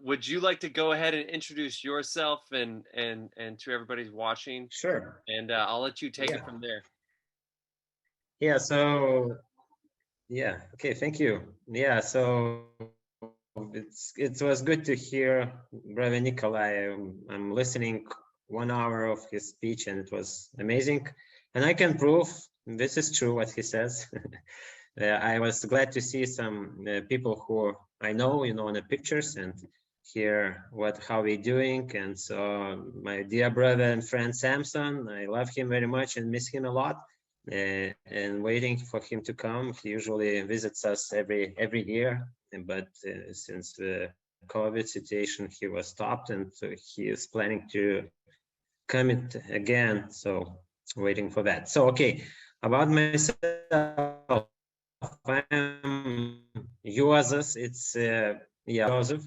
Would you like to go ahead and introduce yourself and to everybody's watching, Sure. and I'll let you take it Yeah. from there. Yeah. So, yeah. Okay. Thank you. Yeah. So it was good to hear Brother Nikolai. I'm listening 1 hour of his speech, and it was amazing. And I can prove this is true what he says. I was glad to see some people who I know, in the pictures and hear how we doing. And so my dear brother and friend Samson, I love him very much and miss him a lot. And waiting for him to come. He usually visits us every year, but since the COVID situation, he was stopped, and so he is planning to come it again. So waiting for that. So okay, about myself, I'm Juozas. It's Joseph.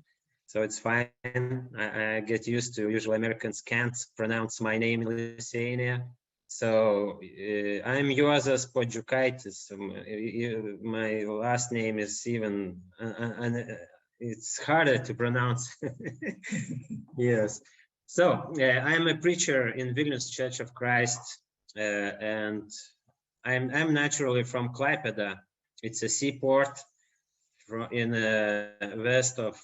So it's fine. I get used to. Usually Americans can't pronounce my name in Lithuania. So I'm Juozas Puodziukaitis. My last name is even, it's harder to pronounce. Yes. So I'm a preacher in Vilnius Church of Christ, and I'm naturally from Klaipėda. It's a seaport in west of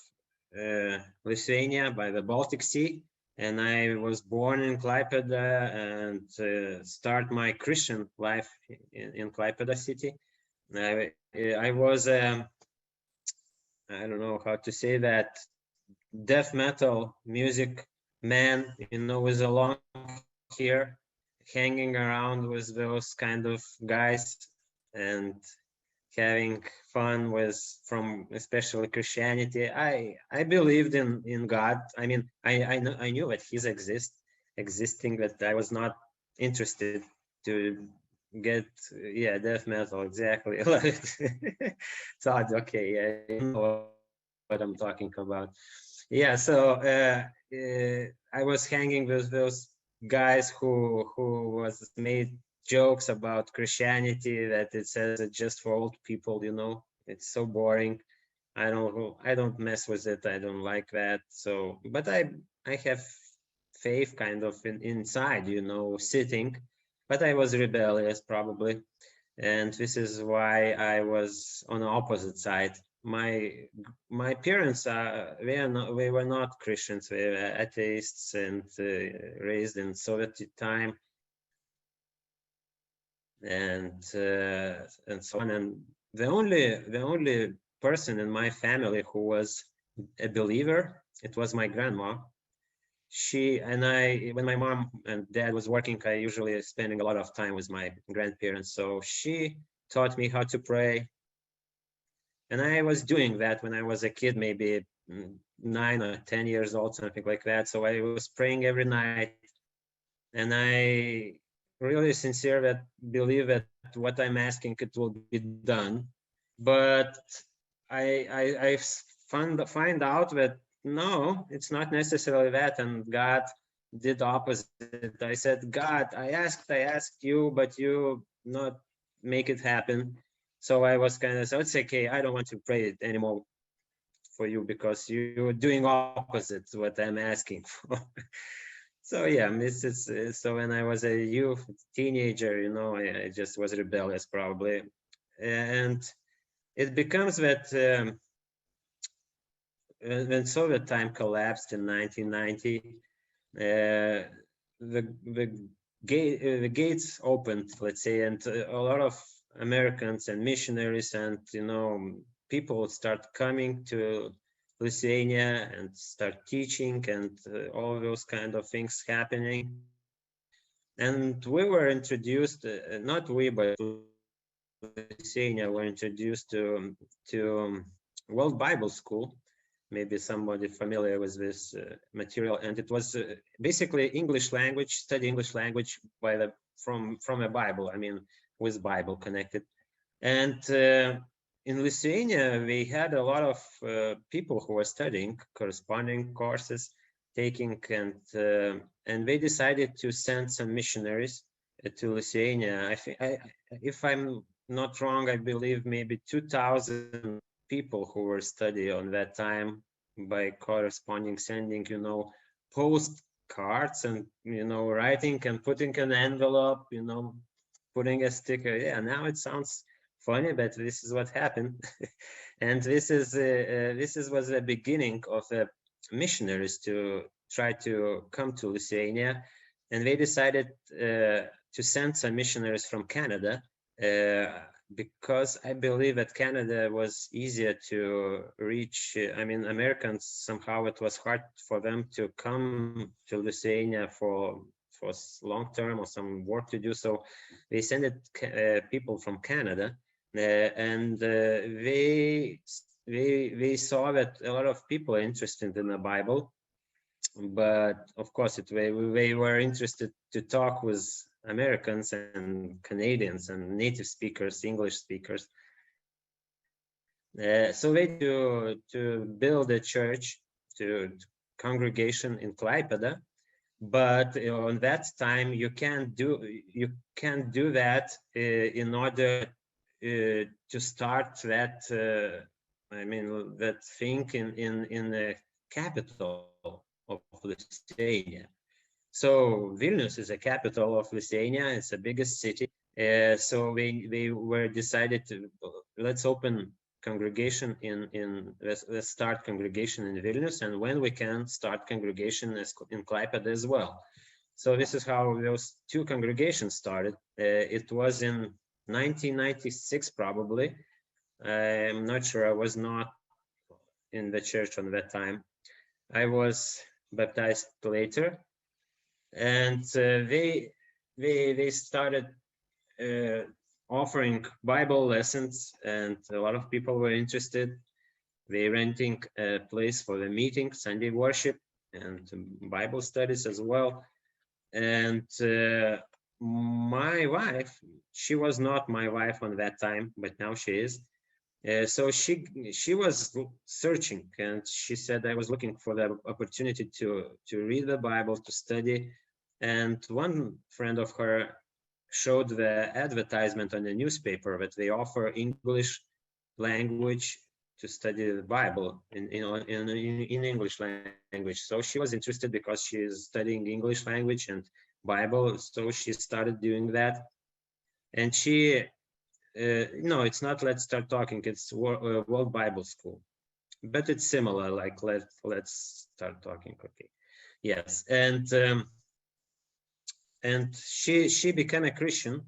Lithuania by the Baltic Sea, and I was born in Klaipėda and start my Christian life in Klaipėda city. I was I don't know how to say that, death metal music man, with a long hair, hanging around with those kind of guys and having fun with, from especially Christianity. I believed in God. I mean, I knew that He's existing, but I was not interested to get, yeah, death metal exactly. Thought, okay, yeah, you know what I'm talking about. Yeah, so I was hanging with those guys who was made jokes about Christianity, that it says it's just for old people. It's so boring. I don't mess with it. I don't like that. So, but I have faith kind of inside, sitting, but I was rebellious probably, and this is why I was on the opposite side. My parents they were not Christians. They were atheists and raised in Soviet time, and so on. And the only person in my family who was a believer, it was my grandma. She and I, when my mom and dad was working, I usually spending a lot of time with my grandparents. So she taught me how to pray, and I was doing that when I was a kid, maybe 9 or 10 years old, something like that. So I was praying every night, and I really sincere that believe that what I'm asking it will be done. But I find out that no, it's not necessarily that, and God did the opposite. I said, God, I asked you, but you not make it happen. So I was kind of, so it's okay. I don't want to pray it anymore for you because you're doing opposite what I'm asking for. So yeah, so when I was a youth teenager, I just was rebellious probably, and it becomes that when Soviet time collapsed in 1990, uh, the gates opened, let's say, and a lot of Americans and missionaries and people start coming to Lithuania and start teaching, and all those kind of things happening. And we were introduced, not we, but Lithuania were introduced to World Bible School. Maybe somebody familiar with this material, and it was basically English language, study English language from a Bible. I mean, with Bible connected. And in Lithuania, we had a lot of people who were studying corresponding courses, taking, and they decided to send some missionaries to Lithuania. I think, if I'm not wrong, I believe maybe 2,000 people who were studying on that time by corresponding, sending, postcards and, writing and putting an envelope, putting a sticker. Yeah, now it sounds funny, but this is what happened. And this was the beginning of the missionaries to try to come to Lithuania, and they decided to send some missionaries from Canada, because I believe that Canada was easier to reach. I mean, Americans, somehow it was hard for them to come to Lithuania for long term or some work to do. So they sent people from Canada, and they saw that a lot of people are interested in the Bible, but of course they were interested to talk with Americans and Canadians and native speakers, English speakers. So they to build a church, to congregation in Klaipeda, but on that time you can't do that in order to start that that thing in the capital of Lithuania. So Vilnius is a capital of Lithuania. It's the biggest city. So they were decided to let's open congregation let's start congregation in Vilnius, and when we can start congregation in Klaipeda as well. So this is how those two congregations started. It was in 1996 probably. I'm not sure. I was not in the church on that time. I was baptized later, and they started offering Bible lessons, and a lot of people were interested. They renting a place for the meeting, Sunday worship, and Bible studies as well. And my wife, she was not my wife on that time, but now she is. So she was searching, and she said, I was looking for the opportunity to read the Bible, to study. And one friend of her showed the advertisement on the newspaper that they offer English language to study the Bible in English language. So she was interested because she is studying English language and Bible. So she started doing that. And she no, it's not Let's Start Talking, it's World Bible School, but it's similar, like let's start talking. Okay, yes. And she became a Christian,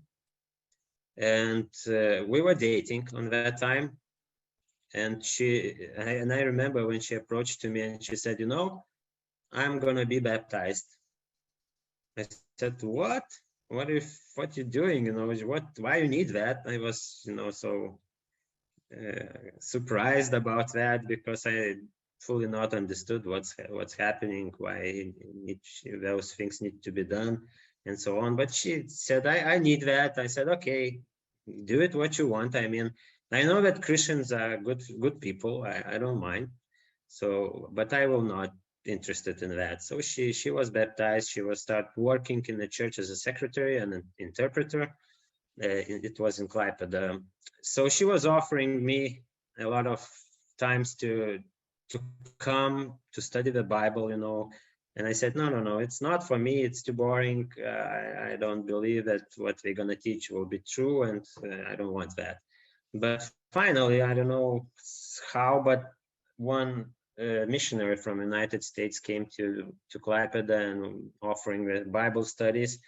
and we were dating on that time. And I remember when she approached to me and she said, I'm gonna be baptized. I said, what you doing? Why you need that? I was so surprised about that, because I fully not understood what's happening, why those things need to be done, and so on. But she said, I need that. I said, okay, do it what you want. I mean, I know that Christians are good people. I don't mind. So, but I will not interested in that. So she was baptized. She was start working in the church as a secretary and an interpreter. It was in Klaipeda. So she was offering me a lot of times to come to study the Bible, and I said, no, it's not for me. It's too boring. I don't believe that what we're gonna teach will be true, and I don't want that. But finally, I don't know how, but one missionary from United States came to Klaipeda and offering the Bible studies.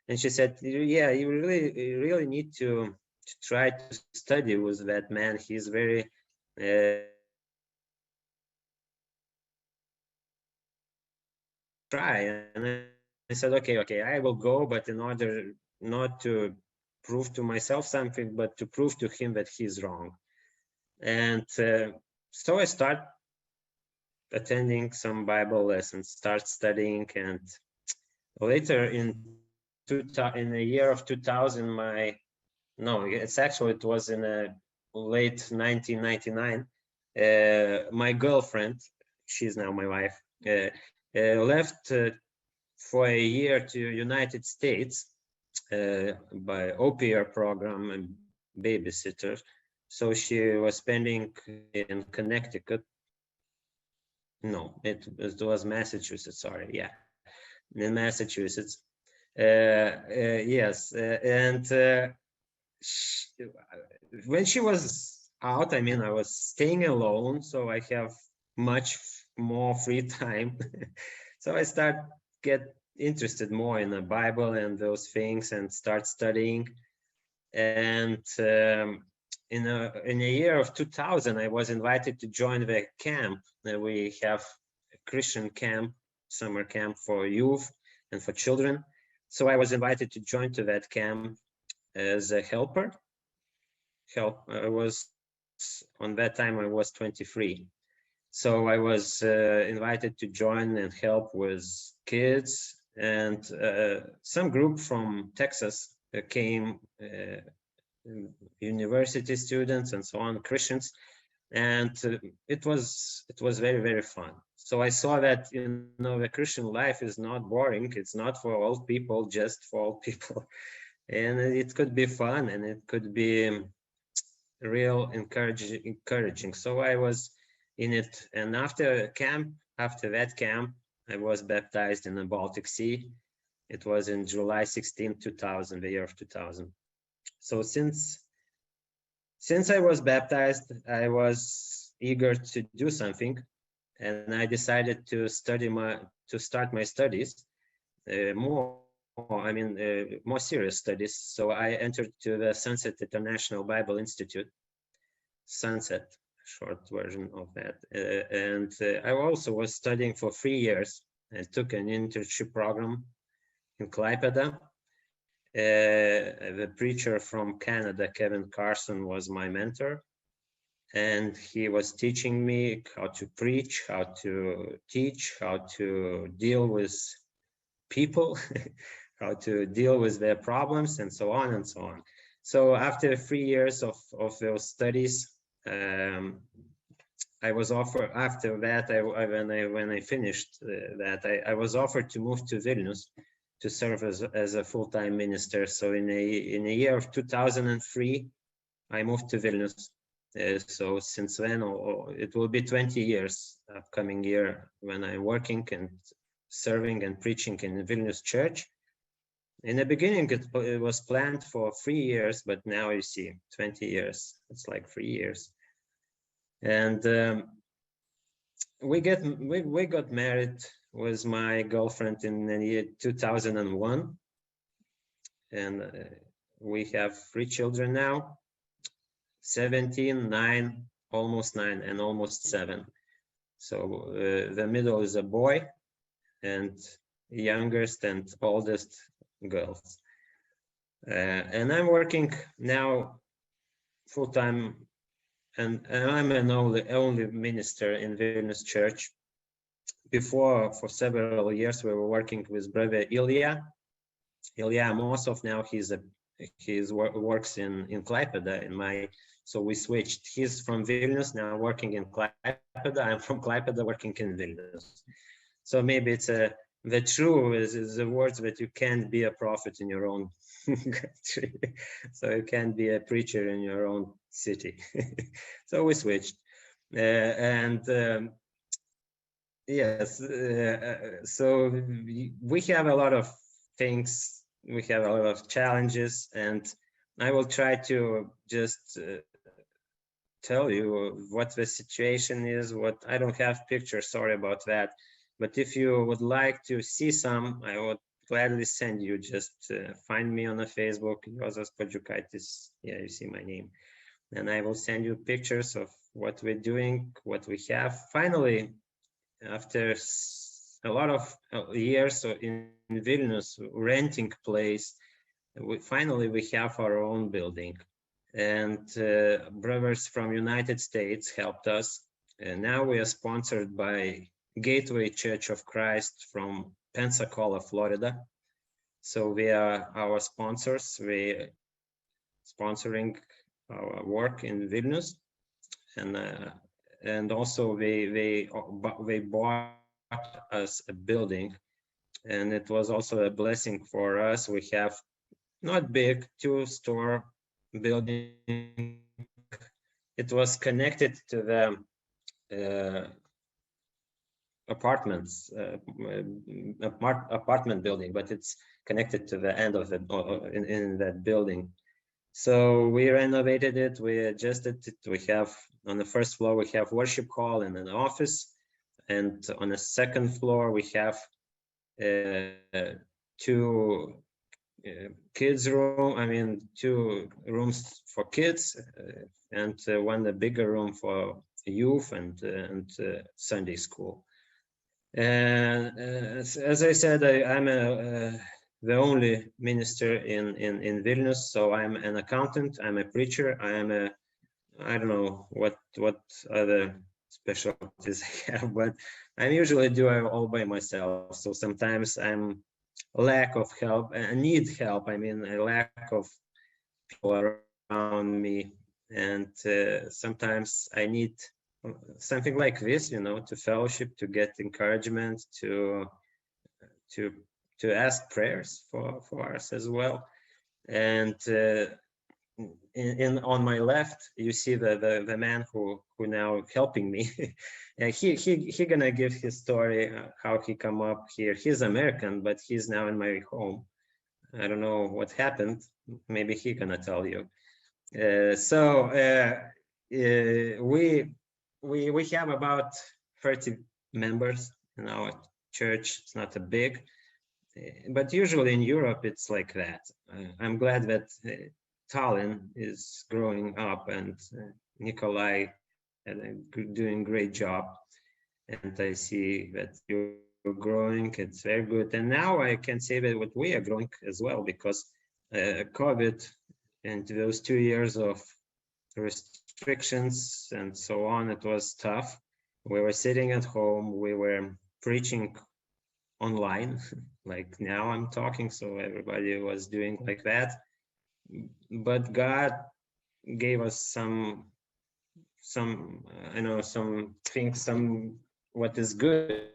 And she said, yeah, you really need to try to study with that man. He's very try. And I said, okay, I will go, but in order not to prove to myself something, but to prove to him that he's wrong. And so I start attending some Bible lessons, start studying, and later in the year of 2000, it was in a late 1999. My girlfriend, she's now my wife, left for a year to United States by au pair program and babysitter. So she was spending in Connecticut. No, it was Massachusetts. Sorry, yeah, in Massachusetts. Yes, and sh when she was out, I mean, I was staying alone, so I have much more free time. So I start get interested more in the Bible and those things, and start studying. And in a year of 2000, I was invited to join the camp. We have a Christian camp, summer camp for youth and for children. So I was invited to join to that camp as a helper. I was on that time I was 23. So I was invited to join and help with kids, and some group from Texas came, university students and so on, Christians, and it was very fun. So I saw that, the Christian life is not boring. It's not for old people, just for old people, and it could be fun, and it could be real encouraging. So I was in it, and after that camp, I was baptized in the Baltic Sea. It was in July 16, 2000, the year of 2000. So since I was baptized, I was eager to do something, and I decided to start my studies, more serious studies. So I entered to the Sunset International Bible Institute, Sunset, short version of that. And I also was studying for 3 years and took an internship program in Klaipeda. The preacher from Canada, Kevin Carson, was my mentor, and he was teaching me how to preach, how to teach, how to deal with people, how to deal with their problems, and so on and so on. So after 3 years of those studies, I was offered, after that, when I finished that, I was offered to move to Vilnius to serve as a full-time minister. So in a year of 2003, I moved to Vilnius. So since then, it will be 20 years upcoming year when I'm working and serving and preaching in the Vilnius church. In the beginning, it was planned for 3 years, but now you see 20 years. It's like 3 years. And we got married with my girlfriend in the year 2001, and we have 3 children now, 17, 9, almost 9, and almost 7. So the middle is a boy, and youngest and oldest girls. And I'm working now full-time, and I'm an only minister in Vilnius Church. Before, for several years, we were working with brother Ilya Amosov. Now he works in Klaipeda. So we switched. He's from Vilnius, now working in Klaipeda. I'm from Klaipeda, working in Vilnius. So maybe it's the true is the words that you can't be a prophet in your own country. So you can't be a preacher in your own city. So we switched. Yes, so we have a lot of things, we have a lot of challenges, and I will try to just tell you what the situation is. What I don't have pictures, sorry about that, but if you would like to see some, I would gladly send you. Just find me on the Facebook, Juozas Puodziukaitis. Yeah, you see my name, and I will send you pictures of what we're doing, what we have. Finally, after a lot of years in Vilnius renting place, finally we have our own building, and brothers from United States helped us, and now we are sponsored by Gateway Church of Christ from Pensacola, Florida. So we are our sponsors. We sponsoring our work in Vilnius, and also they bought us a building, and it was also a blessing for us. We have not big 2-store building. It was connected to the apartments, apartment building, but it's connected to the end of it in that building. So we renovated it, we adjusted it. We have on the first floor we have worship hall and an office, and on the second floor we have two kids room. I mean, two rooms for kids, and one bigger room for youth and Sunday school. And as I said, I'm the only minister in Vilnius, so I'm an accountant, I'm a preacher, I don't know what other specialties I have, but I usually do it all by myself. So sometimes I'm lack of help, I need help. I mean, a lack of people around me, and sometimes I need something like this, you know, to fellowship, to get encouragement, to ask prayers for us as well. And on my left, you see the man who now helping me. he gonna give his story, how he come up here. He's American, but he's now in my home. I don't know what happened. Maybe he gonna tell you. We have about 30 members in our church. It's not a big, but usually in Europe it's like that. I'm glad that Tallinn is growing up, and Nikolai doing great job, and I see that you're growing. It's very good, and now I can say that we are growing as well, because COVID and those 2 years of restrictions and so on, it was tough. We were sitting at home, we were preaching online, like now I'm talking, so everybody was doing like that. But God gave us some I know, some things, some what is good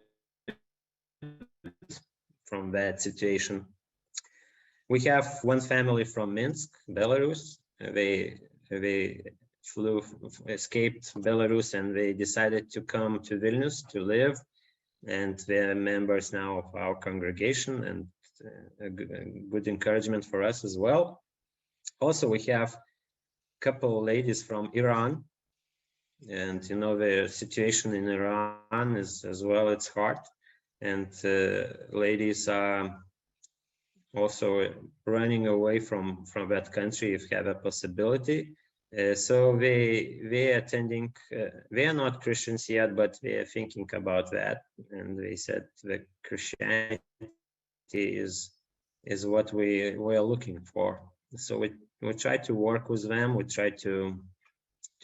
from that situation. We have one family from Minsk, Belarus. They escaped Belarus, and they decided to come to Vilnius to live, and they're members now of our congregation, and a good encouragement for us as well. Also, we have a couple ladies from Iran, and you know, the situation in Iran is as well, it's hard, and ladies are also running away from that country if have a possibility. So they attending, they are not Christians yet, but they are thinking about that, and they said that Christianity is what we are looking for. So we try to work with them, we try to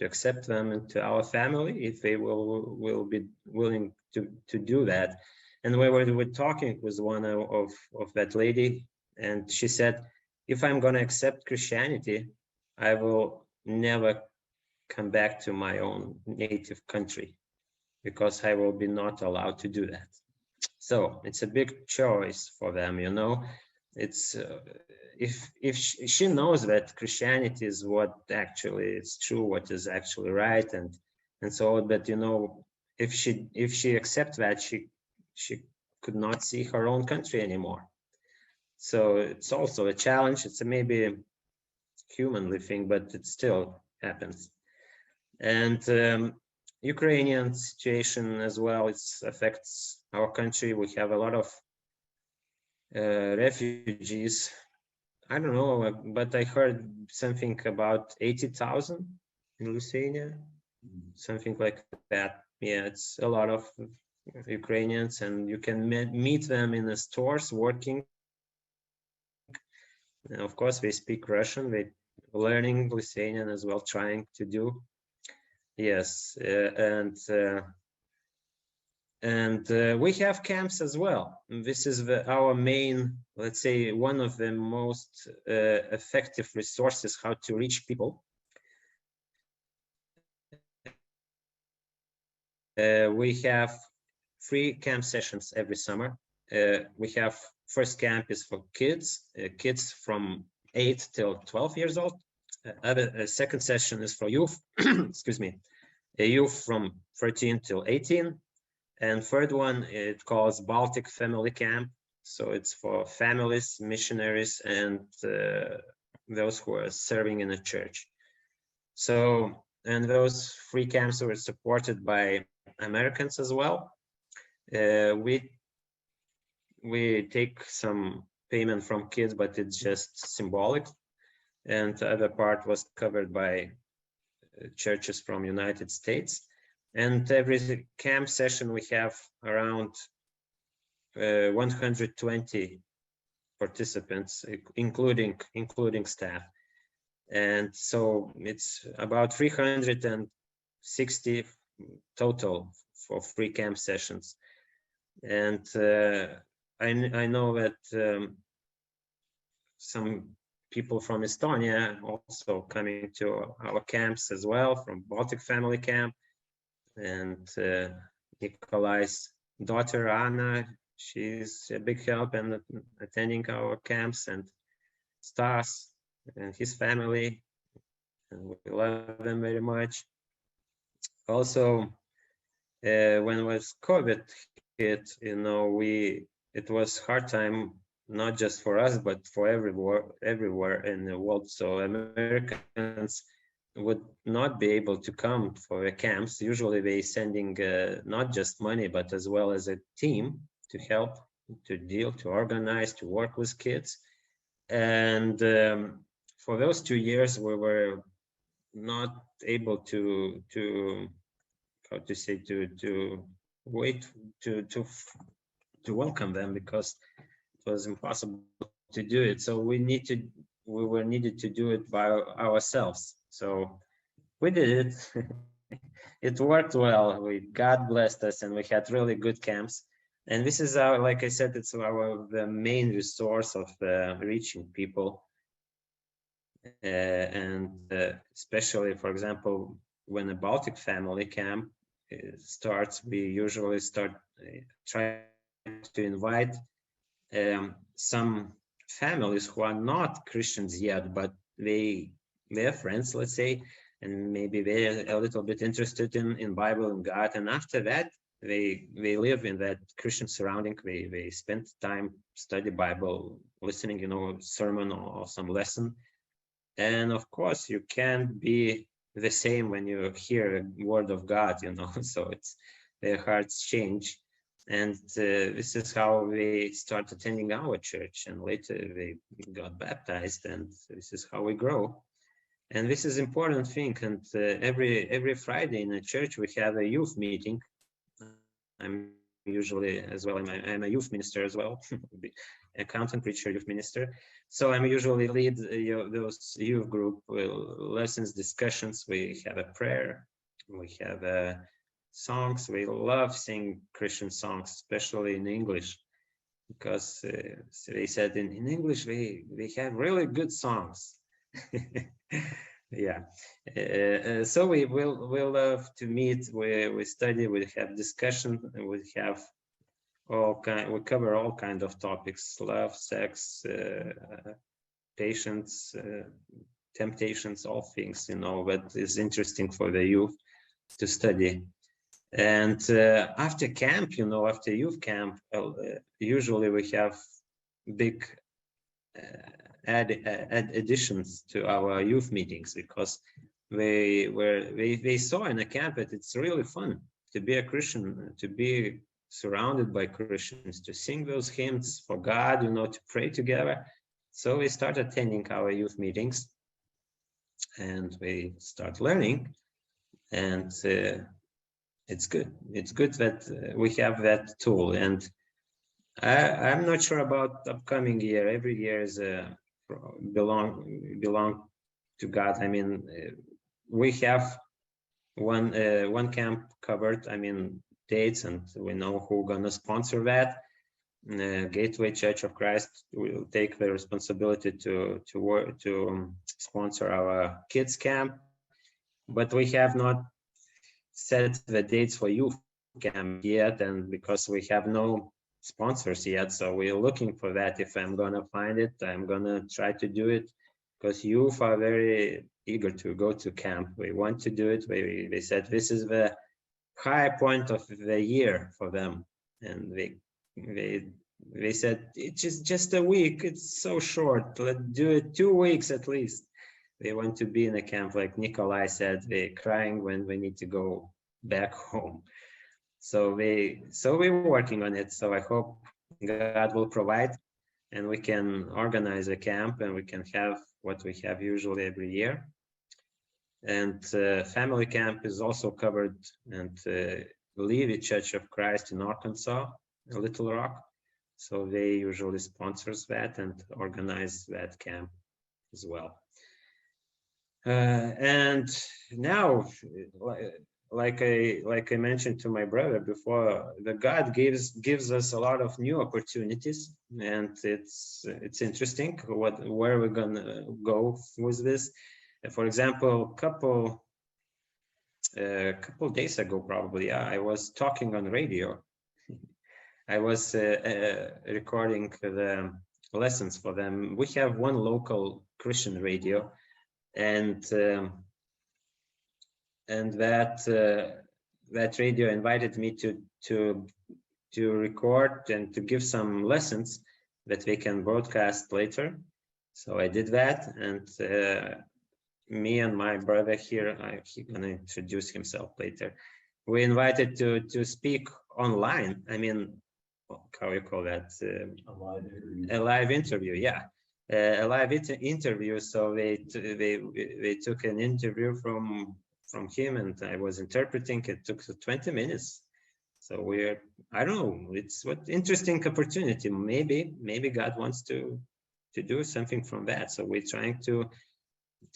accept them into our family if they will be willing to do that. And we were talking with one of that lady, and she said, if I'm going to accept Christianity, I will never come back to my own native country, because I will be not allowed to do that. So it's a big choice for them, you know. It's if she knows that Christianity is what actually is true, what is actually right, and so on, but you know, if she accepts that, she could not see her own country anymore. So it's also a challenge. It's a maybe humanly thing, but it still happens. And Ukrainian situation as well, it affects our country. We have a lot of refugees. I don't know, but I heard something about 80,000 in Lithuania, something like that. Yeah, it's a lot of Ukrainians, and you can meet them in the stores working. And of course, they speak Russian. They learning Lithuanian as well, trying to do. Yes, and we have camps as well. This is our main, let's say, one of the most effective resources how to reach people. We have 3 camp sessions every summer. We have first camp is for kids, kids from 8 till 12 years old. Second session is for youth, excuse me, youth from 13 till 18. And third one, it calls Baltic Family Camp. So it's for families, missionaries, and those who are serving in a church. So, and those three camps were supported by Americans as well. We take some payment from kids, but it's just symbolic. And the other part was covered by churches from United States. And every camp session we have around 120 participants, including staff. And so it's about 360 total for free camp sessions. And I know that some people from Estonia also coming to our camps as well, from Baltic Family Camp. And Nikolai's daughter, Anna, she's a big help in attending our camps, and Stas and his family, and we love them very much. Also, when was COVID hit, it was hard time, not just for us, but for everywhere in the world. So Americans would not be able to come for the camps. Usually they sending not just money, but as well as a team to help, to organize, to work with kids. And for those 2 years, we were not able to how to say, to wait to welcome them, because it was impossible to do it. So we were needed to do it by ourselves. So we did it. It worked well. God blessed us, and we had really good camps. And this is our, like I said, it's the main resource of reaching people. And especially, for example, when a Baltic family camp starts, we usually try to invite some families who are not Christians yet, but they're friends, let's say, and maybe they're a little bit interested in Bible and God. And after that, they live in that Christian surrounding. They spend time study Bible, listening, sermon or some lesson. And of course, you can't be the same when you hear a word of God, so their hearts change. And this is how they start attending our church, and later they got baptized, and this is how we grow. And this is important thing. And every Friday in the church we have a youth meeting. I'm usually as well, I'm a youth minister as well, accountant, preacher, youth minister. So I'm usually lead those youth group lessons, discussions. We have a prayer, we have songs. We love singing Christian songs, especially in English, because so they said in English we have really good songs. Yeah. So we'll love to meet. We study. We have discussion. We have we cover all kind of topics: love, sex, patience, temptations, all things that is interesting for the youth to study. And after camp, after youth camp, usually we have big additions to our youth meetings, because they saw in a camp that it's really fun to be a Christian, to be surrounded by Christians, to sing those hymns for God, to pray together. So we start attending our youth meetings, and we start learning, and it's good. It's good that we have that tool. And I'm not sure about upcoming year. Every year is belong to God. I mean, we have one camp covered. I mean, dates, and we know who's gonna sponsor that. Gateway Church of Christ will take the responsibility to sponsor our kids camp, but we have not set the dates for youth camp yet, and because we have no sponsors yet, so we're looking for that. If I'm gonna find it, I'm gonna try to do it, because youth are very eager to go to camp. We want to do it. They said this is the high point of the year for them, and they said it's just a week. It's so short. Let's do it 2 weeks at least. They want to be in a camp, like Nikolai said. They're crying when we need to go back home. So we're working on it. So I hope God will provide, and we can organize a camp, and we can have what we have usually every year. And family camp is also covered, and Levy Church of Christ in Arkansas, Little Rock. So they usually sponsors that and organize that camp as well. And now, like I mentioned to my brother before, the God gives us a lot of new opportunities, and it's interesting where we're gonna go with this. For example, couple days ago, probably, I was talking on radio. I was recording the lessons for them. We have one local Christian radio, and that radio invited me to record and to give some lessons that they can broadcast later. So I did that, and me and my brother here, he's gonna introduce himself later. We invited to speak online. I mean, how you call that? A live interview, yeah. A live interview. So they took an interview from him, and I was interpreting. It took 20 minutes. So I don't know. It's what interesting opportunity. Maybe God wants to do something from that. So we're trying to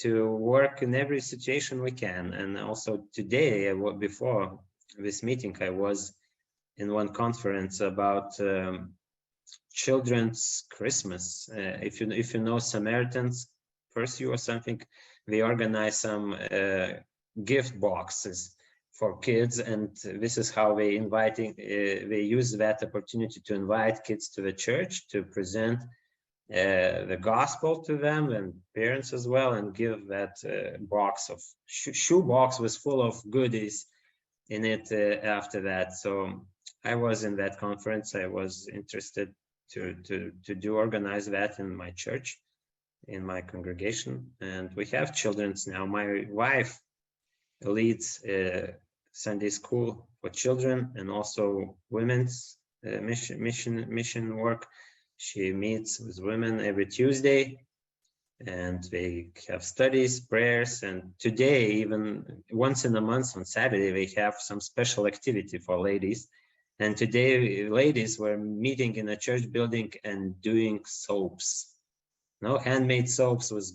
work in every situation we can. And also today, before this meeting, I was in one conference about children's Christmas. If you know Samaritans Pursue or something, they organize some gift boxes for kids, and this is how they they use that opportunity to invite kids to the church to present the gospel to them and parents as well, and give that box of shoe box was full of goodies in it after that. So I was in that conference. I was interested to organize that in my church, in my congregation, and we have children's now. My wife leads Sunday school for children and also women's mission work. She meets with women every Tuesday, and they have studies, prayers, and today, even once in a month on Saturday, they have some special activity for ladies. And today, ladies were meeting in a church building and doing soaps. No, handmade soaps with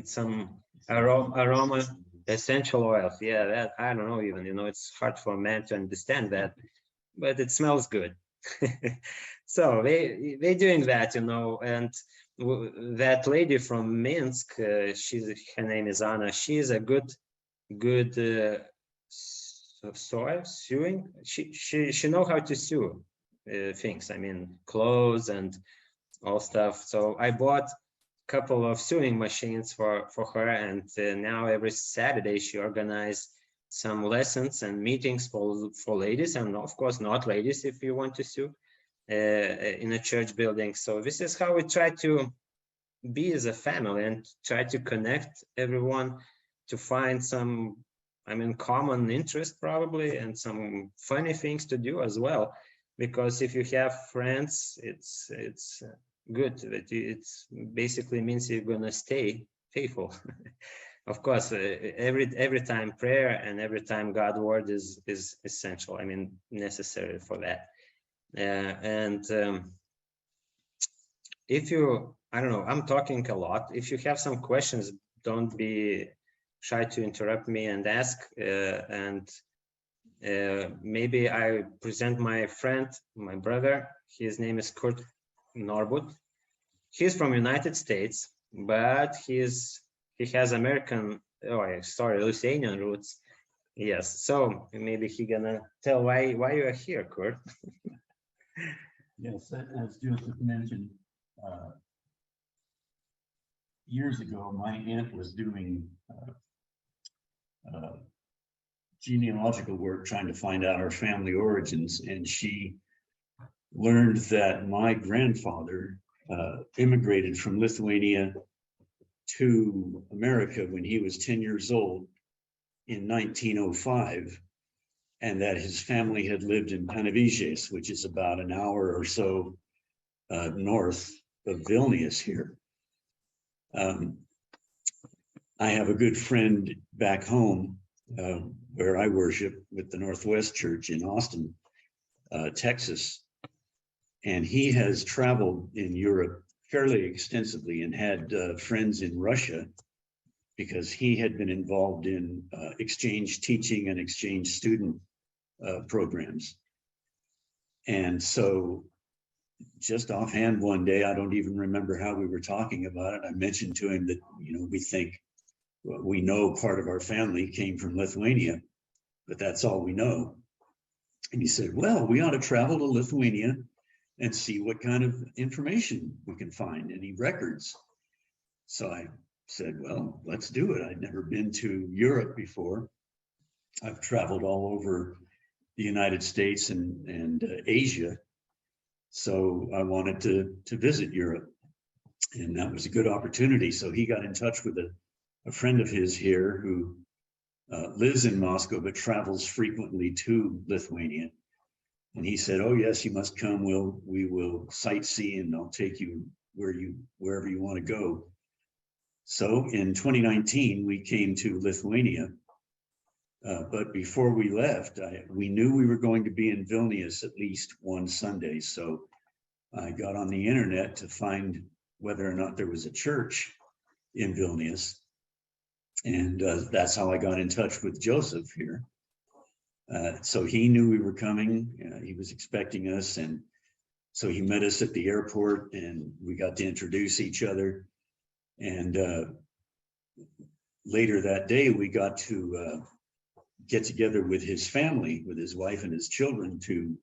some aroma essential oils. Yeah, that I don't know even, it's hard for a man to understand that, but it smells good. So they're doing that, and that lady from Minsk, her name is Anna. She is a good sewing. She know how to sew things. I mean, clothes and all stuff. So I bought a couple of sewing machines for her, and now every Saturday she organized some lessons and meetings for ladies, and of course not ladies if you want to sew in a church building. So this is how we try to be as a family and try to connect everyone to find some, common interest probably, and some funny things to do as well. Because if you have friends, it's good. It basically means you're gonna stay faithful. Of course, every time prayer and every time God's word is essential. Necessary for that. If you, I don't know, I'm talking a lot. If you have some questions, don't be shy to interrupt me and ask. Maybe I present my friend, my brother. His name is Kurt Norbut. He's from United States, but he has Lithuanian roots. Yes, so maybe he gonna tell why you are here, Kurt. Yes, as Joseph mentioned, years ago, my aunt was doing genealogical work trying to find out our family origins, and she learned that my grandfather immigrated from Lithuania to America when he was 10 years old in 1905, and that his family had lived in Panevėžys, which is about an hour or so north of Vilnius here. I have a good friend back home where I worship with the Northwest Church in Austin, Texas. And he has traveled in Europe fairly extensively and had friends in Russia because he had been involved in exchange teaching and exchange student programs. And so just offhand one day, I don't even remember how we were talking about it, I mentioned to him that, we know part of our family came from Lithuania, but that's all we know. And he said, well, we ought to travel to Lithuania and see what kind of information we can find, any records. So I said, well, let's do it. I'd never been to Europe before. I've traveled all over the United States and Asia. So I wanted to visit Europe, and that was a good opportunity. So he got in touch with a friend of his here who lives in Moscow but travels frequently to Lithuania. And he said, oh yes, you must come. We will sightsee and I'll take you wherever you want to go. So in 2019, we came to Lithuania. But before we left, we knew we were going to be in Vilnius at least one Sunday. So I got on the internet to find whether or not there was a church in Vilnius. And that's how I got in touch with Joseph here. So he knew we were coming. He was expecting us. And so he met us at the airport and we got to introduce each other. And later that day, we got to get together with his family, with his wife and his children, to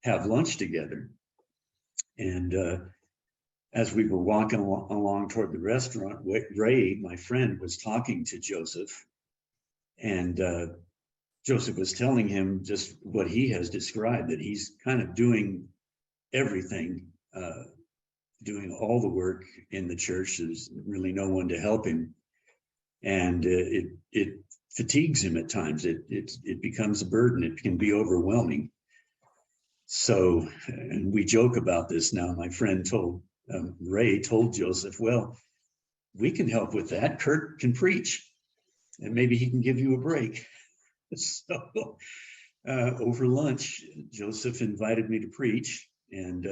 have lunch together. And as we were walking along toward the restaurant, Ray, my friend, was talking to Joseph, and Joseph was telling him just what he has described, that he's kind of doing everything, doing all the work in the church. There's really no one to help him. And it fatigues him at times. It becomes a burden. It can be overwhelming. So, and we joke about this now. My friend Ray told Joseph, well, we can help with that. Kurt can preach and maybe he can give you a break. So over lunch, Joseph invited me to preach, and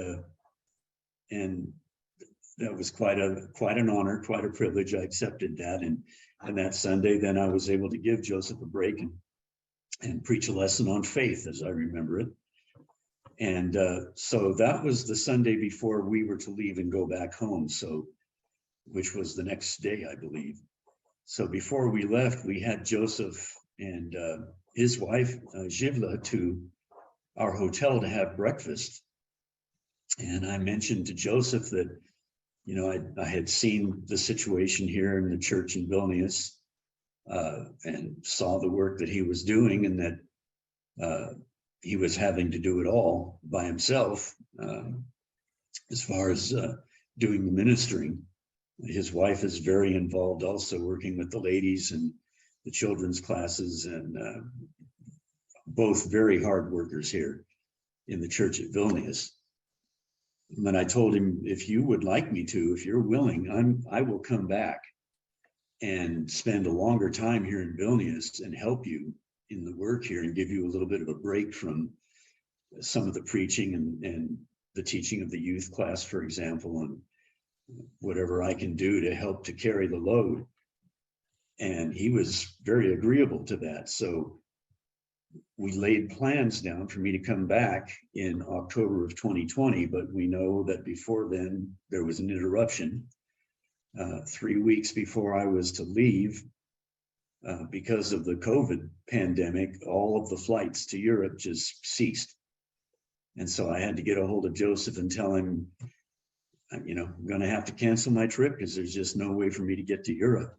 that was quite an honor, quite a privilege. I accepted that, and that Sunday, then I was able to give Joseph a break and preach a lesson on faith, as I remember it. And so that was the Sunday before we were to leave and go back home. So, which was the next day, I believe. So before we left, we had Joseph and his wife, Zhivla, to our hotel to have breakfast. And I mentioned to Joseph that, I had seen the situation here in the church in Vilnius and saw the work that he was doing, and that he was having to do it all by himself as far as doing the ministering. His wife is very involved also, working with the ladies and the children's classes, and both very hard workers here in the church at Vilnius. And I told him, if you would like me to, if you're willing, I will come back and spend a longer time here in Vilnius and help you in the work here and give you a little bit of a break from some of the preaching and the teaching of the youth class, for example, and whatever I can do to help to carry the load. And he was very agreeable to that. So we laid plans down for me to come back in October of 2020, but we know that before then there was an interruption. 3 weeks before I was to leave, because of the COVID pandemic, all of the flights to Europe just ceased. And so I had to get a hold of Joseph and tell him, I'm going to have to cancel my trip because there's just no way for me to get to Europe.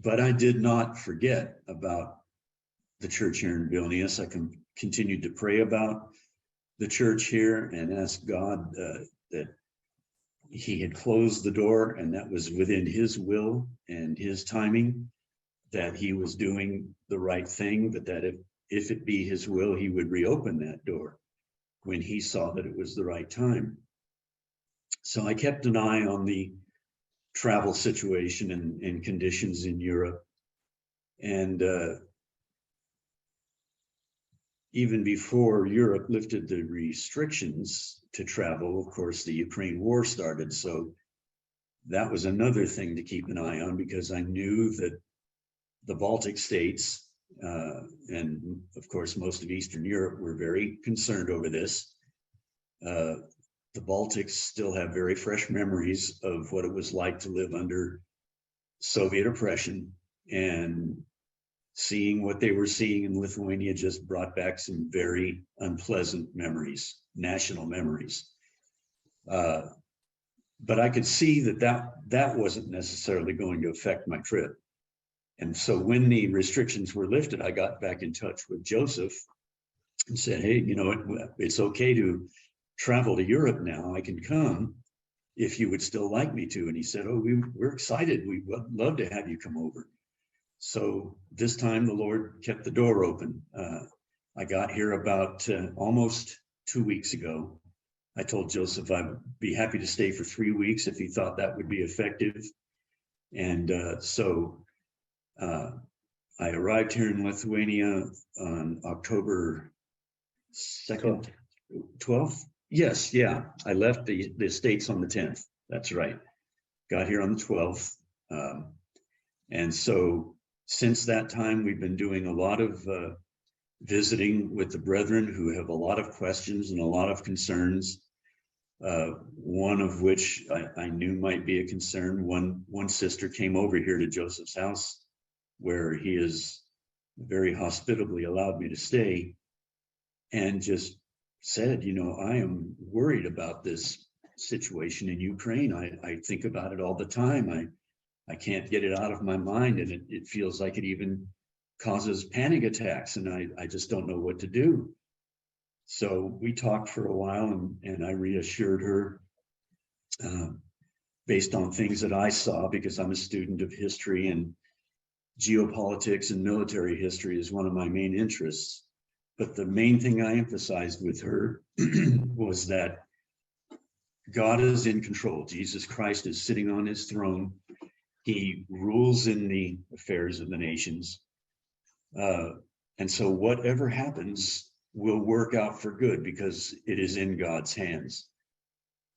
But I did not forget about the church here in Vilnius. I continued to pray about the church here and ask God that he had closed the door and that was within his will and his timing, that he was doing the right thing, but that if it be his will, he would reopen that door when he saw that it was the right time. So I kept an eye on the travel situation and conditions in Europe. And even before Europe lifted the restrictions to travel, of course, the Ukraine war started. So that was another thing to keep an eye on, because I knew that the Baltic states, and of course, most of Eastern Europe were very concerned over this. The Baltics still have very fresh memories of what it was like to live under Soviet oppression, and seeing what they were seeing in Lithuania just brought back some very unpleasant memories, national memories. But I could see that wasn't necessarily going to affect my trip. And so when the restrictions were lifted, I got back in touch with Joseph and said, hey, you know, it's okay to travel to Europe now. I can come if you would still like me to. And he said, oh, we're excited. We would love to have you come over. So this time the Lord kept the door open. I got here about almost 2 weeks ago. I told Joseph I'd be happy to stay for 3 weeks if he thought that would be effective. And so I arrived here in Lithuania on October 2nd, 12th. Yes, yeah. I left the States on the 10th. That's right. Got here on the 12th. And so since that time, we've been doing a lot of visiting with the brethren who have a lot of questions and a lot of concerns. One of which I knew might be a concern. One sister came over here to Joseph's house, where he has very hospitably allowed me to stay, and just said, you know, I am worried about this situation in Ukraine. I think about it all the time. I can't get it out of my mind, and it feels like it even causes panic attacks, and I just don't know what to do. So we talked for a while, and I reassured her based on things that I saw, because I'm a student of history, and geopolitics and military history is one of my main interests. But the main thing I emphasized with her was that God is in control. Jesus Christ is sitting on his throne. He rules in the affairs of the nations. And so whatever happens will work out for good, because it is in God's hands.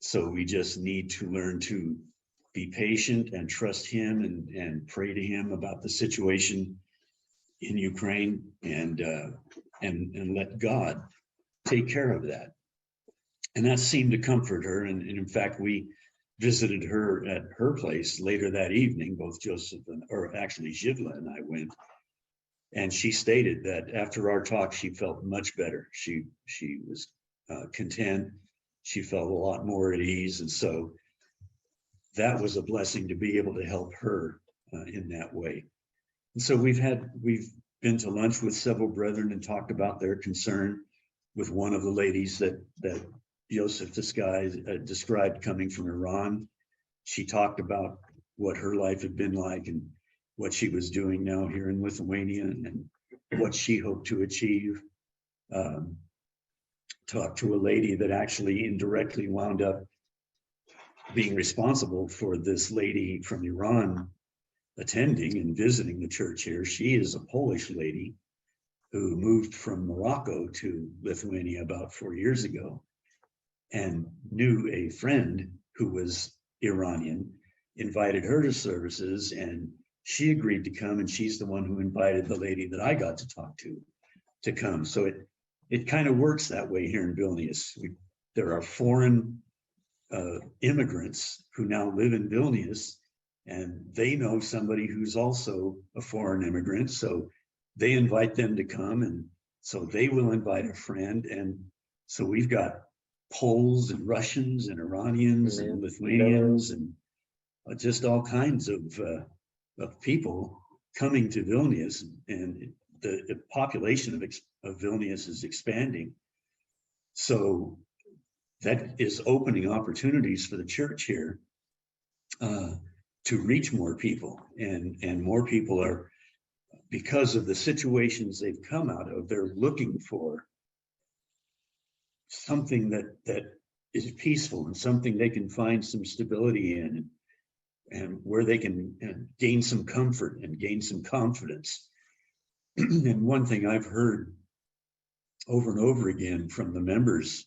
So we just need to learn to be patient and trust him and pray to him about the situation in Ukraine, and let God take care of that. And that seemed to comfort her. And in fact, we visited her at her place later that evening. Both Joseph or actually Zhivla and I went. And she stated that after our talk, she felt much better. She was content. She felt a lot more at ease. And so that was a blessing to be able to help her in that way. And so we've been to lunch with several brethren and talked about their concern with one of the ladies that Joseph described coming from Iran. She talked about what her life had been like and what she was doing now here in Lithuania and what she hoped to achieve. Talked to a lady that actually indirectly wound up being responsible for this lady from Iran attending and visiting the church here. She is a Polish lady who moved from Morocco to Lithuania about 4 years ago and knew a friend who was Iranian, invited her to services, and she agreed to come, and she's the one who invited the lady that I got to talk to come. So it kind of works that way here in Vilnius. There are foreign immigrants who now live in Vilnius, and they know somebody who's also a foreign immigrant, so they invite them to come, and so they will invite a friend. And so we've got Poles and Russians and Iranians and Lithuanians and just all kinds of people coming to Vilnius, and the population of Vilnius is expanding. So that is opening opportunities for the church here to reach more people, and more people are, because of the situations they've come out of, they're looking for something that is peaceful and something they can find some stability in, and where they can gain some comfort and gain some confidence. And one thing I've heard over and over again from the members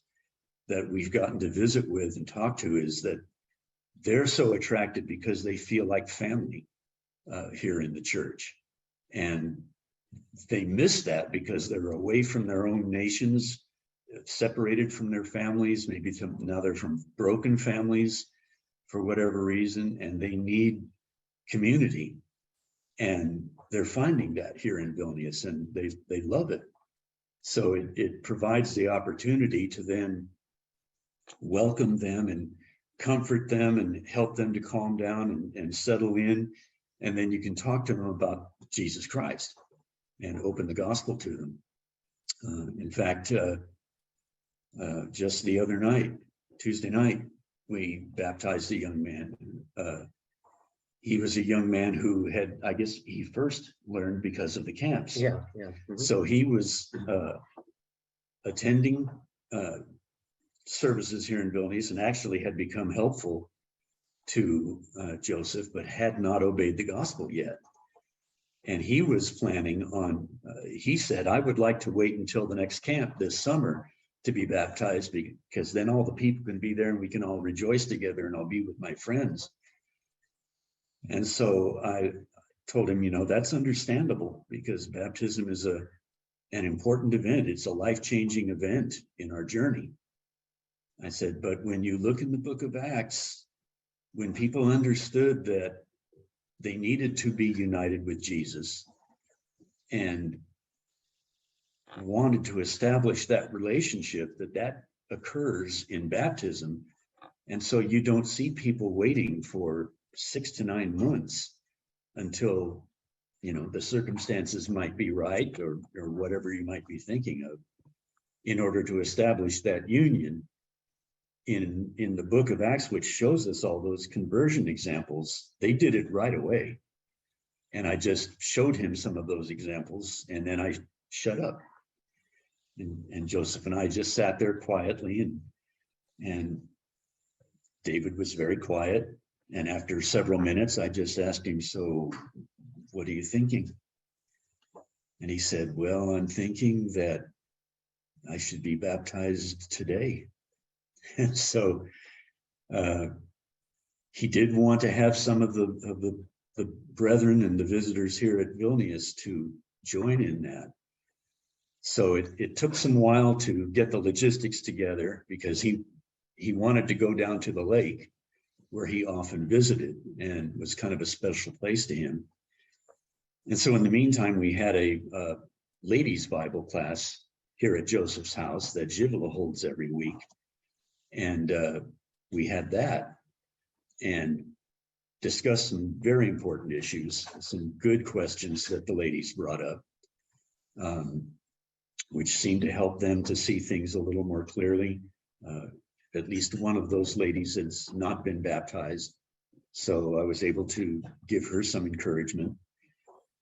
that we've gotten to visit with and talk to is that they're so attracted because they feel like family here in the church. And they miss that because they're away from their own nations, separated from their families, maybe now they're from broken families for whatever reason, and they need community. And they're finding that here in Vilnius, and they love it. So it provides the opportunity to then welcome them and comfort them and help them to calm down and settle in. And then you can talk to them about Jesus Christ and open the gospel to them. In fact, just the other night, Tuesday night, we baptized a young man. He was a young man who had, I guess he first learned because of the camps. Yeah, yeah. Mm-hmm. So he was attending services here in Vilnius and actually had become helpful to Joseph, but had not obeyed the gospel yet. And he was planning on, he said, I would like to wait until the next camp this summer to be baptized, because then all the people can be there and we can all rejoice together and I'll be with my friends. And so I told him, that's understandable, because baptism is an important event. It's a life-changing event in our journey. I said, but when you look in the book of Acts, when people understood that they needed to be united with Jesus and wanted to establish that relationship, that occurs in baptism. And so you don't see people waiting for 6 to 9 months until, the circumstances might be right, or whatever you might be thinking of, in order to establish that union. In the book of Acts, which shows us all those conversion examples, they did it right away. And I just showed him some of those examples, and then I shut up. And Joseph and I just sat there quietly, and David was very quiet. And after several minutes, I just asked him, so what are you thinking? And he said, well, I'm thinking that I should be baptized today. And so he did want to have some of the brethren and the visitors here at Vilnius to join in that. So it took some while to get the logistics together, because he wanted to go down to the lake where he often visited and was kind of a special place to him. And so in the meantime, we had a ladies' Bible class here at Joseph's house that Jivla holds every week. And we had that and discussed some very important issues, some good questions that the ladies brought up, which seemed to help them to see things a little more clearly. At least one of those ladies has not been baptized, so I was able to give her some encouragement.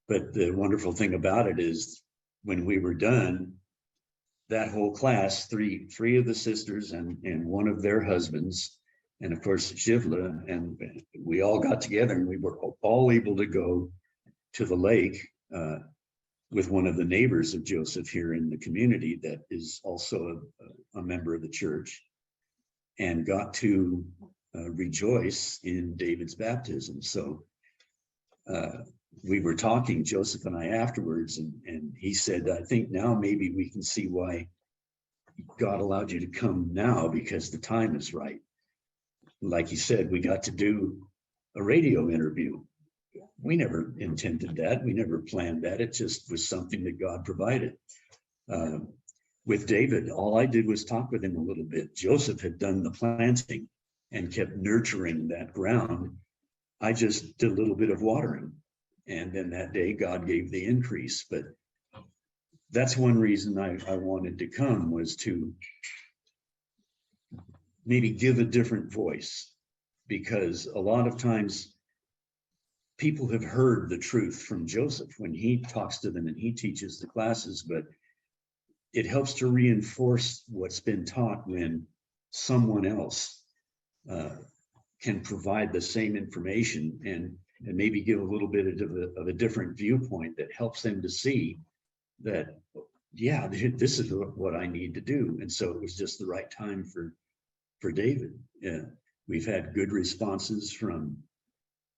But the wonderful thing about it is, when we were done, that whole class, three of the sisters and one of their husbands, and of course Jivla, and we all got together, and we were all able to go to the lake with one of the neighbors of Joseph here in the community that is also a member of the church, and got to rejoice in David's baptism. So we were talking, Joseph and I, afterwards, and he said, I think now maybe we can see why God allowed you to come now, because the time is right. Like he said, we got to do a radio interview. We never intended that. We never planned that. It just was something that God provided. With David, all I did was talk with him a little bit. Joseph had done the planting and kept nurturing that ground. I just did a little bit of watering. And then that day, God gave the increase. But that's one reason I wanted to come, was to maybe give a different voice, because a lot of times people have heard the truth from Joseph when he talks to them and he teaches the classes, but it helps to reinforce what's been taught when someone else can provide the same information and maybe give a little bit of a different viewpoint that helps them to see that, yeah, this is what I need to do. And so it was just the right time for David. Yeah. We've had good responses from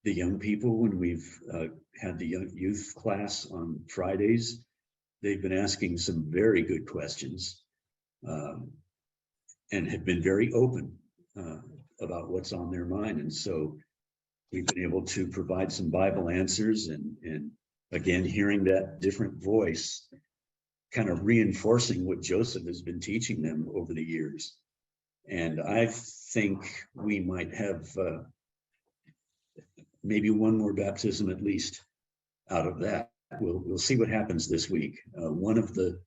the young people when we've had the young youth class on Fridays. They've been asking some very good questions and have been very open about what's on their mind. And so we've been able to provide some Bible answers, and again, hearing that different voice, kind of reinforcing what Joseph has been teaching them over the years. And I think we might have maybe one more baptism at least out of that. We'll see what happens this week. One of a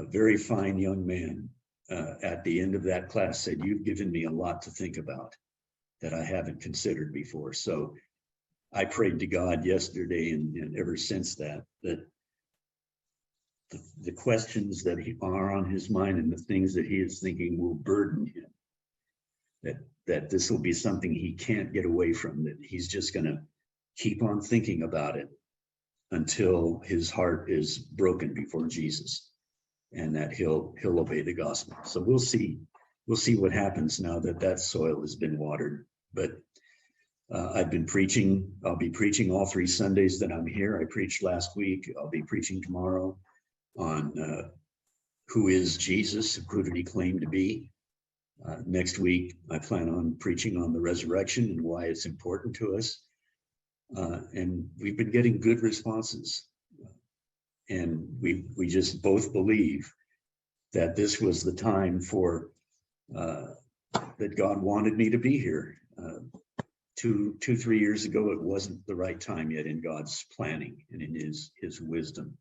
very fine young man at the end of that class said, "You've given me a lot to think about that I haven't considered before." So I prayed to God yesterday and ever since that the questions that are on his mind and the things that he is thinking will burden him, that this will be something he can't get away from, that he's just going to keep on thinking about it until his heart is broken before Jesus, and that he'll obey the gospel. So we'll see what happens now that soil has been watered. But I've been preaching. I'll be preaching all 3 Sundays that I'm here. I preached last week. I'll be preaching tomorrow on who is Jesus, who did he claim to be. Next week, I plan on preaching on the resurrection and why it's important to us. And we've been getting good responses. And we just both believe that this was the time for that God wanted me to be here. 3 years ago, it wasn't the right time yet in God's planning and in his wisdom.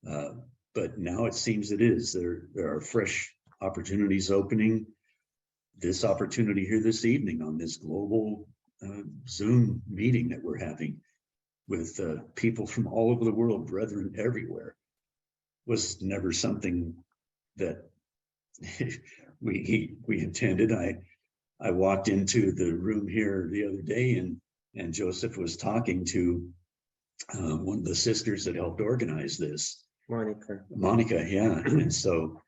But now it seems it is. There are fresh opportunities opening. This opportunity here this evening on this global Zoom meeting that we're having with people from all over the world, brethren everywhere, was never something that we intended. I walked into the room here the other day, and Joseph was talking to one of the sisters that helped organize this. Monica, yeah. And so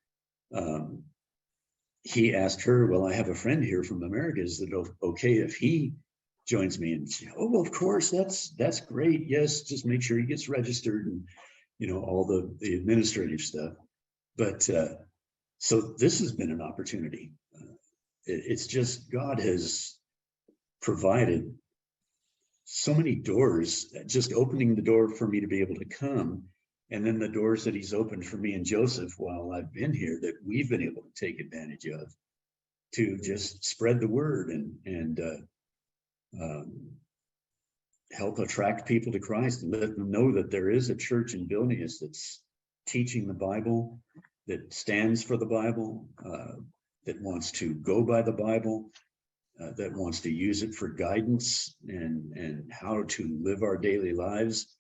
he asked her, "Well, I have a friend here from America. Is it okay if he joins me?" And she, "Oh, well, of course, that's great. Yes, just make sure he gets registered and, all the administrative stuff." But so this has been an opportunity. It's just God has provided so many doors, just opening the door for me to be able to come. And then the doors that he's opened for me and Joseph while I've been here that we've been able to take advantage of to just spread the word and help attract people to Christ and let them know that there is a church in Vilnius that's teaching the Bible, that stands for the Bible, that wants to go by the Bible, that wants to use it for guidance and how to live our daily lives.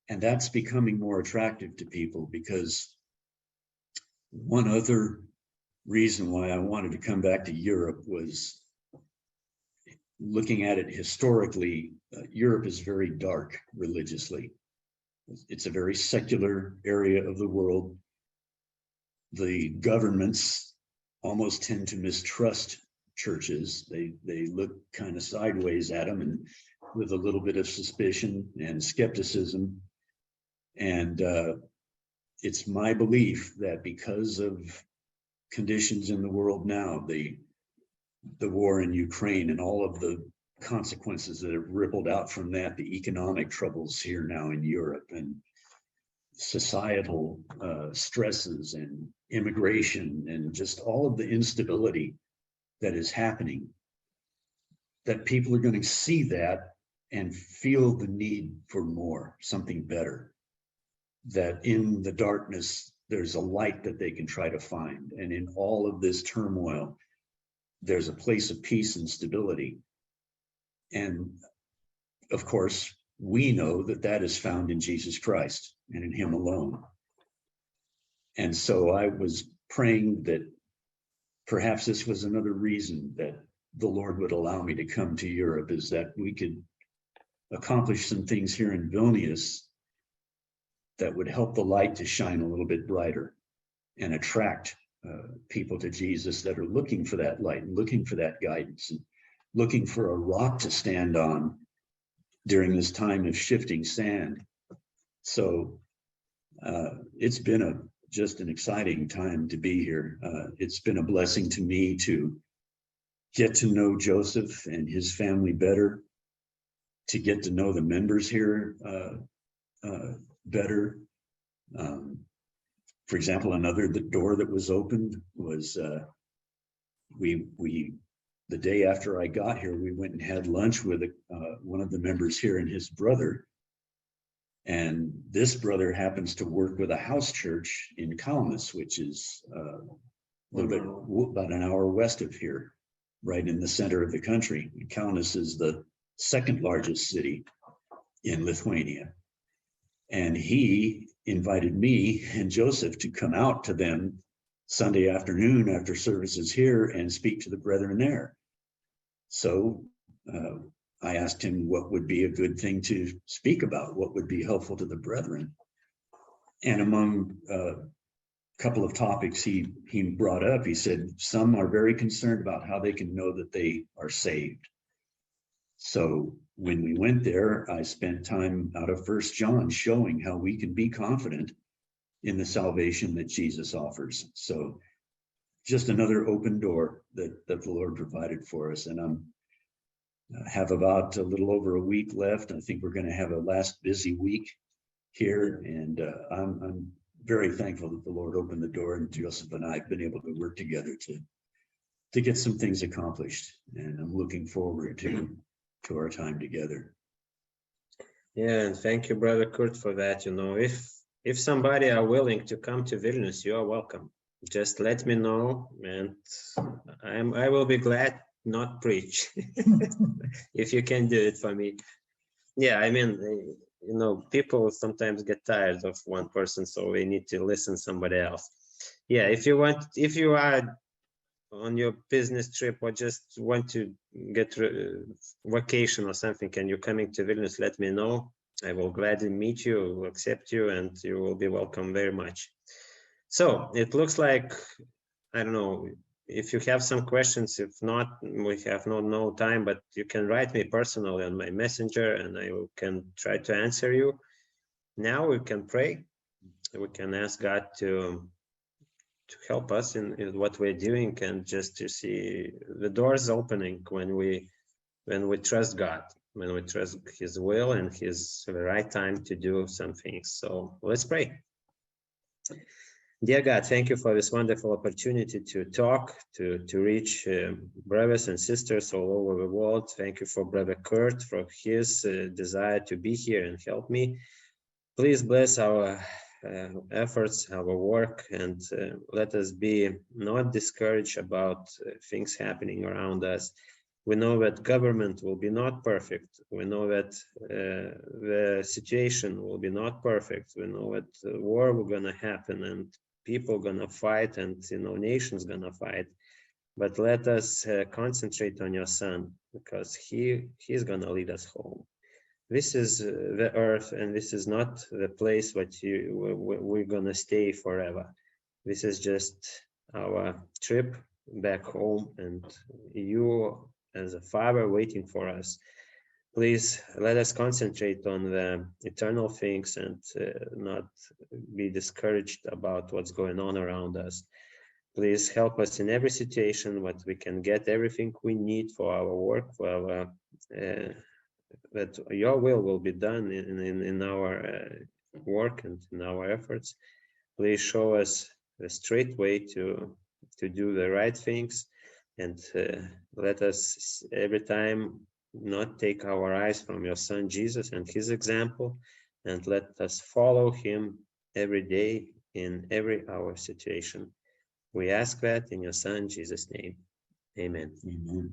And that's becoming more attractive to people, because one other reason why I wanted to come back to Europe was looking at it historically. Europe is very dark religiously. It's a very secular area of the world. The governments almost tend to mistrust churches. They look kind of sideways at them and with a little bit of suspicion and skepticism. And it's my belief that because of conditions in the world now, the war in Ukraine and all of the consequences that have rippled out from that, the economic troubles here now in Europe, and societal stresses and immigration and just all of the instability that is happening, that people are going to see that and feel the need for more, something better, that in the darkness, there's a light that they can try to find. And in all of this turmoil, there's a place of peace and stability. And of course, we know that that is found in Jesus Christ and in him alone. And so I was praying that perhaps this was another reason that the Lord would allow me to come to Europe, is that we could accomplish some things here in Vilnius that would help the light to shine a little bit brighter and attract people to Jesus that are looking for that light and looking for that guidance and looking for a rock to stand on during this time of shifting sand. So it's been just an exciting time to be here. It's been a blessing to me to get to know Joseph and his family better, to get to know the members here better. For example, the door that was opened was the day after I got here, we went and had lunch with one of the members here and his brother. And this brother happens to work with a house church in Kaunas, which is a little bit about an hour west of here, right in the center of the country. Kaunas is the second largest city in Lithuania. And he invited me and Joseph to come out to them Sunday afternoon after services here and speak to the brethren there. So I asked him what would be a good thing to speak about, what would be helpful to the brethren. And among a couple of topics he brought up, he said, some are very concerned about how they can know that they are saved. So when we went there, I spent time out of 1 John showing how we can be confident in the salvation that Jesus offers. So just another open door that the Lord provided for us. And I'm have about a little over a week left. I think we're going to have a last busy week here. And I'm very thankful that the Lord opened the door, and Joseph and I have been able to work together to get some things accomplished. And I'm looking forward to our time together. Yeah, and thank you, Brother Kurt, for that. You know, if somebody are willing to come to Vilnius, you are welcome. Just let me know, and I will be glad not preach if you can do it for me. Yeah, I mean, you know, people sometimes get tired of one person, so we need to listen to somebody else. Yeah, if you are on your business trip or just want to get vacation or something and you're coming to Vilnius, let me know. I will gladly meet you, accept you, and you will be welcome very much. So it looks like, I don't know, if you have some questions. If not, we have no time, but you can write me personally on my messenger and I can try to answer you. Now we can pray. We can ask God to help us in what we're doing, and just to see the doors opening when we trust God, when we trust his will and his right time to do some things. So let's pray. Dear God, thank you for this wonderful opportunity to talk, to reach brothers and sisters all over the world. Thank you for Brother Kurt, for his desire to be here and help me. Please bless our efforts, our work, and let us be not discouraged about things happening around us. We know that government will be not perfect. We know that the situation will be not perfect. We know that war will gonna happen and people gonna fight, and you know, nations gonna fight. But let us concentrate on your Son, because he's gonna lead us home. This is the earth, and this is not the place we're gonna stay forever. This is just our trip back home, and you as a Father waiting for us. Please let us concentrate on the eternal things and not be discouraged about what's going on around us. Please help us in every situation, that we can get everything we need for our work, for our that your will be done in our work and in our efforts. Please show us the straight way to do the right things, and let us every time not take our eyes from your Son Jesus and his example, and let us follow him every day in every our situation. We ask that in your Son Jesus' name. Amen. Amen.